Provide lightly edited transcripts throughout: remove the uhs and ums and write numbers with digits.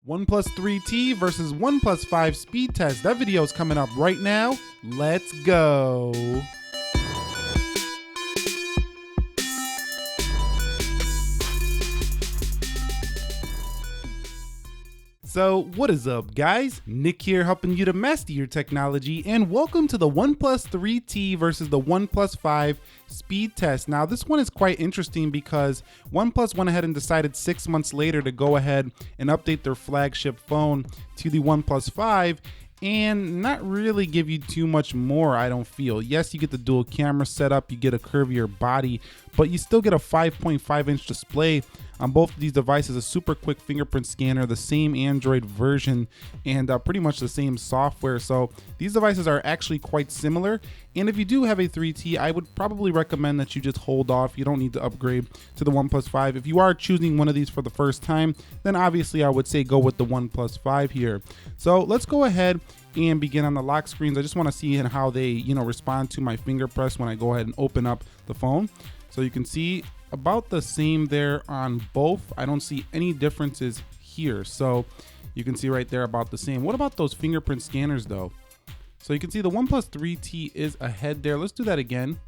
OnePlus 3T versus OnePlus 5 speed test. That video is coming up right now. Let's go. So what is up, guys? Nick here, helping you to master your technology, and welcome to the OnePlus 3T versus the OnePlus 5 speed test. Now this one is quite interesting because OnePlus went ahead and decided 6 months later to go ahead and update their flagship phone to the OnePlus 5 and not really give you too much more, I don't feel. Yes, you get the dual camera setup, you get a curvier body, but you still get a 5.5-inch display on both of these devices, a super quick fingerprint scanner, the same Android version, and pretty much the same software. So these devices are actually quite similar. And if you do have a 3T, I would probably recommend that you just hold off. You don't need to upgrade to the OnePlus 5. If you are choosing one of these for the first time, then obviously I would say go with the OnePlus 5 here. So let's go ahead and begin on the lock screens. I just want to see how they, respond to my finger press when I go ahead and open up the phone. So you can see about the same there on both. I don't see any differences here. So you can see right there about the same. What about those fingerprint scanners though? So you can see the OnePlus 3T is ahead there. Let's do that again.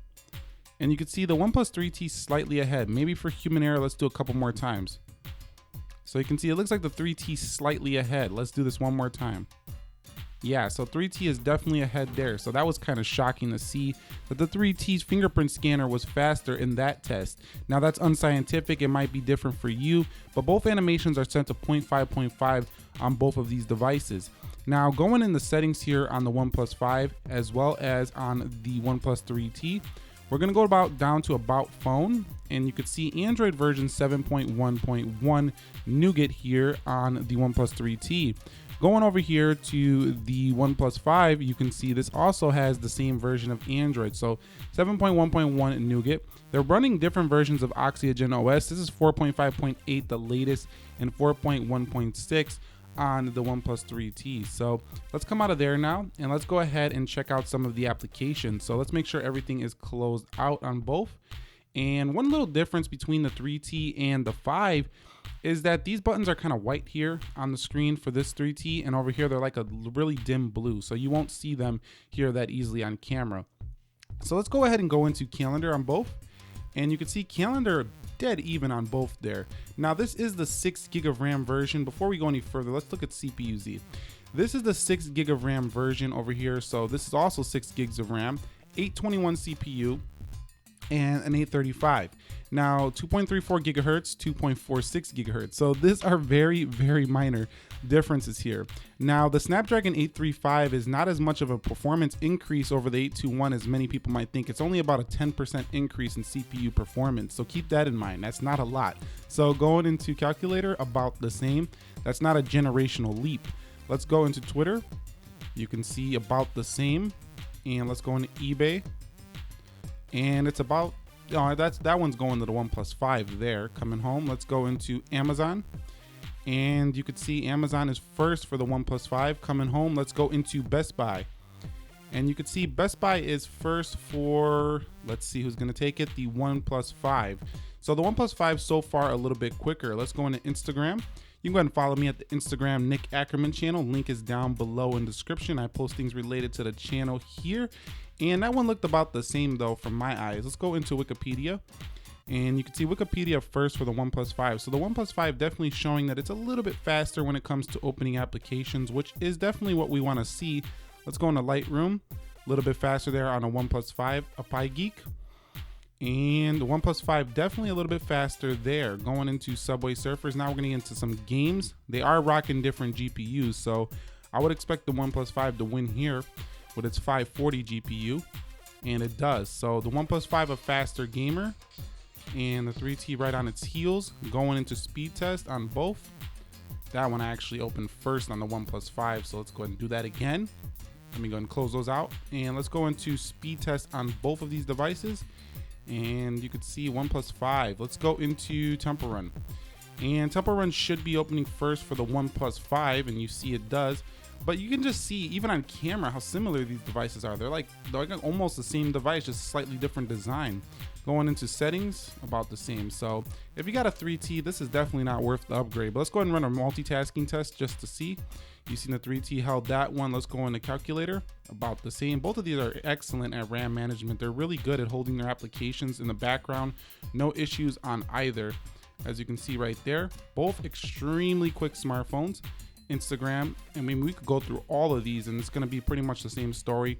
And you can see the OnePlus 3T slightly ahead. Maybe for human error, let's do a couple more times. So you can see it looks like the 3T slightly ahead. Let's do this one more time. Yeah, so 3T is definitely ahead there. So that was kind of shocking to see that the 3T's fingerprint scanner was faster in that test. Now that's unscientific, it might be different for you, but both animations are set to 0.5.5 on both of these devices. Now going in the settings here on the OnePlus 5 as well as on the OnePlus 3T, we're gonna go down to about phone, and you could see Android version 7.1.1 Nougat here on the OnePlus 3T. Going over here to the OnePlus 5, you can see this also has the same version of Android. So 7.1.1 Nougat. They're running different versions of Oxygen OS. This is 4.5.8, the latest, and 4.1.6 on the OnePlus 3T. So let's come out of there now and let's go ahead and check out some of the applications. So let's make sure everything is closed out on both. And one little difference between the 3T and the 5 is that these buttons are kind of white here on the screen for this 3T, and over here they're like a really dim blue, so you won't see them here that easily on camera. So let's go ahead and go into calendar on both, and you can see calendar dead even on both there. Now this is the 6 gig of RAM version. Before we go any further, let's look at CPU-Z. This is the 6 gig of RAM version over here, so this is also 6 gigs of RAM, 821 CPU, and an 835. Now 2.34 gigahertz, 2.46 gigahertz. So these are very, very minor differences here. Now the Snapdragon 835 is not as much of a performance increase over the 821 as many people might think. It's only about a 10% increase in CPU performance. So keep that in mind. That's not a lot. So going into calculator, about the same. That's not a generational leap. Let's go into Twitter. You can see about the same. And let's go into eBay. And it's about, that one's going to the OnePlus 5 there. Coming home, let's go into Amazon. And you could see Amazon is first for the OnePlus 5. Coming home, let's go into Best Buy. And you could see Best Buy is first for, let's see who's gonna take it, the OnePlus 5. So the OnePlus 5 so far a little bit quicker. Let's go into Instagram. You can go ahead and follow me at the Instagram Nick Ackerman channel. Link is down below in the description. I post things related to the channel here. And that one looked about the same though from my eyes. Let's go into Wikipedia. And you can see Wikipedia first for the OnePlus 5. So the OnePlus 5 definitely showing that it's a little bit faster when it comes to opening applications, which is definitely what we want to see. Let's go into Lightroom. A little bit faster there on a OnePlus 5, a PyGeek. And the OnePlus 5 definitely a little bit faster there. Going into Subway Surfers. Now we're going to get into some games. They are rocking different GPUs, so I would expect the OnePlus 5 to win here with its 540 GPU, and it does. So the OnePlus 5 a faster gamer, and the 3T right on its heels. Going into speed test on both. That one I actually opened first on the OnePlus 5, so let's go ahead and do that again. Let me go ahead and close those out, and let's go into speed test on both of these devices. And you could see OnePlus 5. Let's go into Temple Run. And Temple Run should be opening first for the OnePlus 5, and you see it does. But you can just see, even on camera, how similar these devices are. They're like almost the same device, just slightly different design. Going into settings, about the same. So if you got a 3T, this is definitely not worth the upgrade. But let's go ahead and run a multitasking test just to see. You've seen the 3T held that one. Let's go into calculator, about the same. Both of these are excellent at RAM management. They're really good at holding their applications in the background. No issues on either. As you can see right there, both extremely quick smartphones. Instagram, I mean, we could go through all of these and it's going to be pretty much the same story.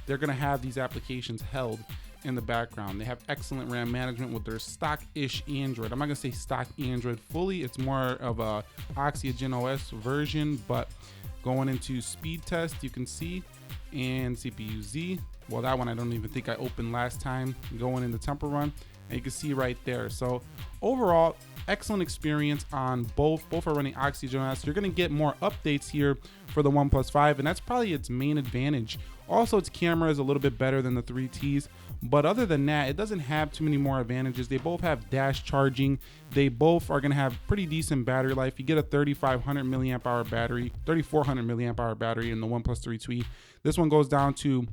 They're going to have these applications held in the background. They have excellent RAM management with their stock-ish Android. I'm not going to say stock Android fully. It's more of a Oxygen OS version, but going into speed test, you can see, and CPU Z. Well, that one I don't even think I opened last time. Going into Temple Run, and you can see right there. So overall, excellent experience on both. Both are running Oxygen OS. You're going to get more updates here for the OnePlus 5, and that's probably its main advantage. Also, its camera is a little bit better than the 3Ts, but other than that, it doesn't have too many more advantages. They both have dash charging. They both are going to have pretty decent battery life. You get a 3,500 milliamp hour battery, 3,400 milliamp hour battery in the OnePlus 3T. This one goes down to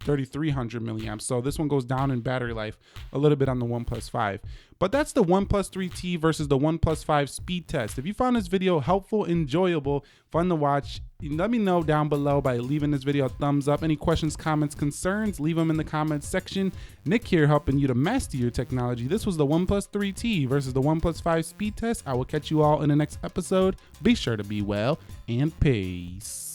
3,300 milliamps. So this one goes down in battery life a little bit on the OnePlus 5. But that's the OnePlus 3T versus the OnePlus 5 speed test. If you found this video helpful, enjoyable, fun to watch, let me know down below by leaving this video a thumbs up. Any questions, comments, concerns, leave them in the comments section. Nick here helping you to master your technology. This was the OnePlus 3T versus the OnePlus 5 speed test. I will catch you all in the next episode. Be sure to be well and peace.